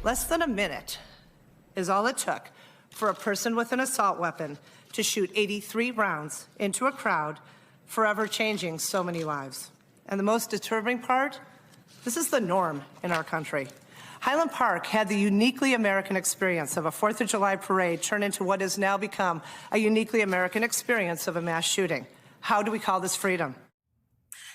Less than a minute is all it took for a person with an assault weapon to shoot 83 rounds into a crowd, forever changing so many lives. And the most disturbing part, this is the norm in our country. Highland Park had the uniquely American experience of a 4th of July parade turn into what has now become a uniquely American experience of a mass shooting. How do we call this freedom?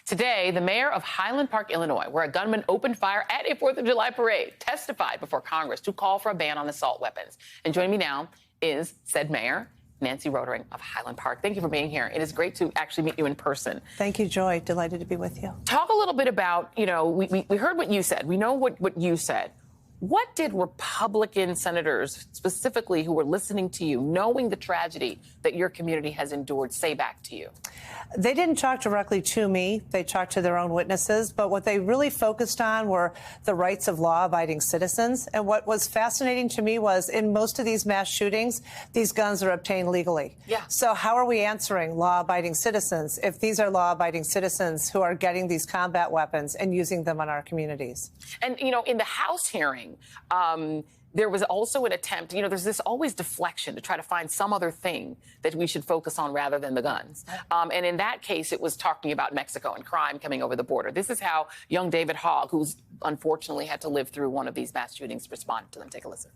Today, the mayor of Highland Park, Illinois, where a gunman opened fire at a 4th of July parade, testified before Congress to call for a ban on assault weapons. And joining me now is said mayor, Nancy Rotering of Highland Park. Thank you for being here. It is great to actually meet you in person. Thank you, Joy. Delighted to be with you. Talk a little bit about, we heard what you said. We know what you said. What did Republican senators, specifically who were listening to you, knowing the tragedy that your community has endured, say back to you? They didn't talk directly to me. They talked to their own witnesses. But what they really focused on were the rights of law-abiding citizens. And what was fascinating to me was in most of these mass shootings, these guns are obtained legally. Yeah. So how are we answering law-abiding citizens if these are law-abiding citizens who are getting these combat weapons and using them on our communities? And, in the House hearing, there was also an attempt, there's this always deflection to try to find some other thing that we should focus on rather than the guns. And in that case, it was talking about Mexico and crime coming over the border. This is how young David Hogg, who's unfortunately had to live through one of these mass shootings, responded to them. Take a listen.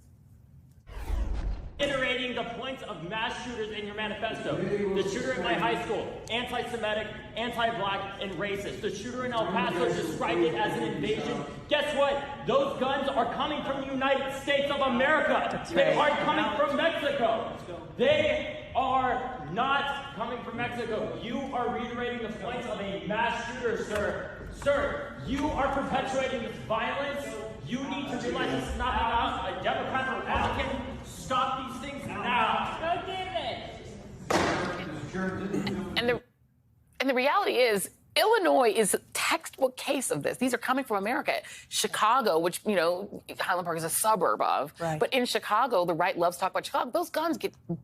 Reiterating the points of mass shooters in your manifesto. The shooter at my high school, anti-Semitic, anti-black, and racist. The shooter in El Paso described it as an invasion. Guess what? Those guns are coming from the United States of America. They aren't coming from Mexico. They are not coming from Mexico. You are reiterating the points of a mass shooter, sir. Sir, you are perpetuating this violence. You need to realize this is not about a Democrat or Republican. Stop these things now. Go get it. And the reality is, Illinois is a textbook case of this. These are coming from America. Chicago, which, Highland Park is a suburb of. Right. But in Chicago, the right loves to talk about Chicago. Those guns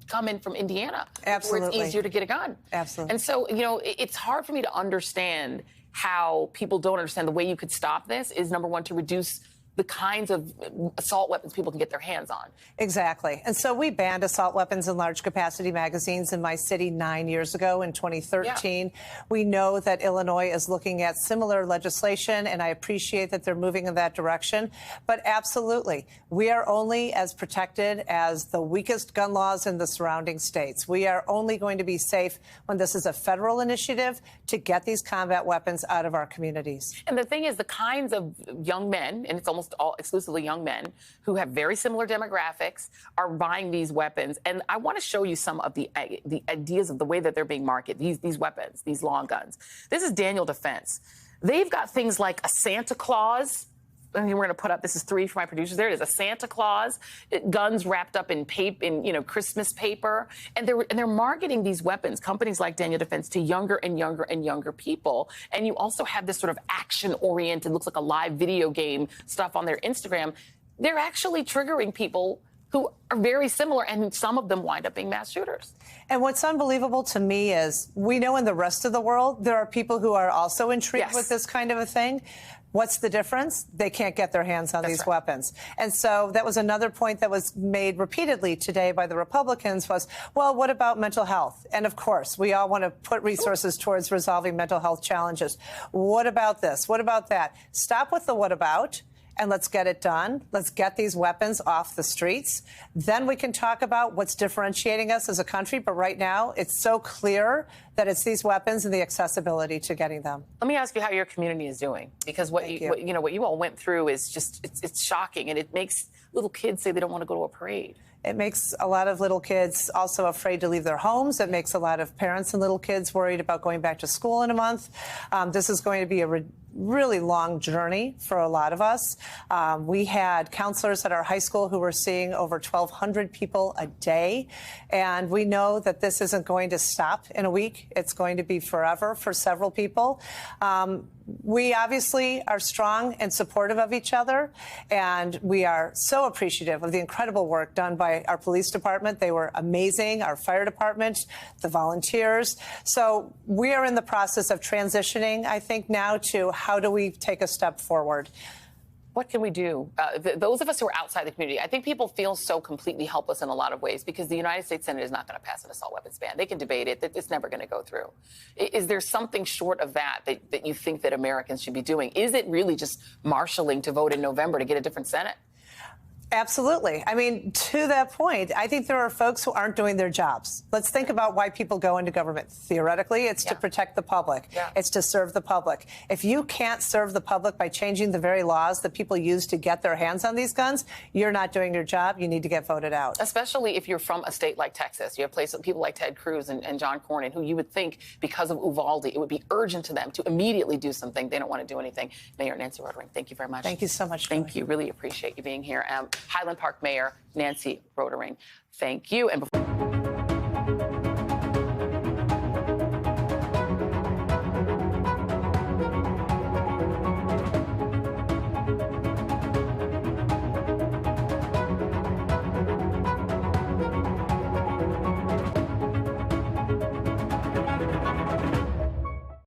come in from Indiana. Absolutely. Where it's easier to get a gun. Absolutely. And so, it's hard for me to understand how people don't understand the way you could stop this is, number one, to reduce the kinds of assault weapons people can get their hands on. Exactly. And so we banned assault weapons in large capacity magazines in my city 9 years ago in 2013. Yeah. We know that Illinois is looking at similar legislation, and I appreciate that they're moving in that direction. But absolutely, we are only as protected as the weakest gun laws in the surrounding states. We are only going to be safe when this is a federal initiative to get these combat weapons out of our communities. And the thing is, the kinds of young men, and it's almost all exclusively young men who have very similar demographics, are buying these weapons. And I want to show you some of the ideas of the way that they're being marketed, these weapons, these long guns. This is Daniel Defense. They've got things like a Santa Claus. I mean, we're going to put up, this is 3 for my producers. There it is, a Santa Claus, guns wrapped up in paper, in Christmas paper. And they're marketing these weapons, companies like Daniel Defense, to younger and younger and younger people. And you also have this sort of action-oriented, looks like a live video game stuff on their Instagram. They're actually triggering people who are very similar, and some of them wind up being mass shooters. And what's unbelievable to me is we know in the rest of the world there are people who are also intrigued with this kind of a thing. What's the difference? They can't get their hands on these weapons. And so that was another point that was made repeatedly today by the Republicans was, well, what about mental health? And of course, we all want to put resources towards resolving mental health challenges. What about this? What about that? Stop with the what about. And let's get it done. Let's get these weapons off the streets. Then we can talk about what's differentiating us as a country. But right now, it's so clear that it's these weapons and the accessibility to getting them. Let me ask you how your community is doing, because what you all went through is just it's shocking, and it makes little kids say they don't want to go to a parade. It makes a lot of little kids also afraid to leave their homes. It makes a lot of parents and little kids worried about going back to school in a month. This is going to be a really long journey for a lot of us. We had counselors at our high school who were seeing over 1,200 people a day. And we know that this isn't going to stop in a week. It's going to be forever for several people. We obviously are strong and supportive of each other, and we are so appreciative of the incredible work done by our police department. They were amazing, our fire department, the volunteers. So we are in the process of transitioning, I think, now to how do we take a step forward. What can we do? Those of us who are outside the community, I think people feel so completely helpless in a lot of ways because the United States Senate is not going to pass an assault weapons ban. They can debate it. It's never going to go through. Is there something short of that you think that Americans should be doing? Is it really just marshaling to vote in November to get a different Senate? Absolutely. I mean, to that point, I think there are folks who aren't doing their jobs. Let's think about why people go into government. Theoretically, it's to protect the public. Yeah. It's to serve the public. If you can't serve the public by changing the very laws that people use to get their hands on these guns, you're not doing your job. You need to get voted out. Especially if you're from a state like Texas. You have people like Ted Cruz and John Cornyn, who you would think, because of Uvalde, it would be urgent to them to immediately do something. They don't want to do anything. Mayor Nancy Rotering, thank you very much. Thank you so much. Thank you. Really appreciate you being here. Highland Park Mayor Nancy Rotering, thank you. And before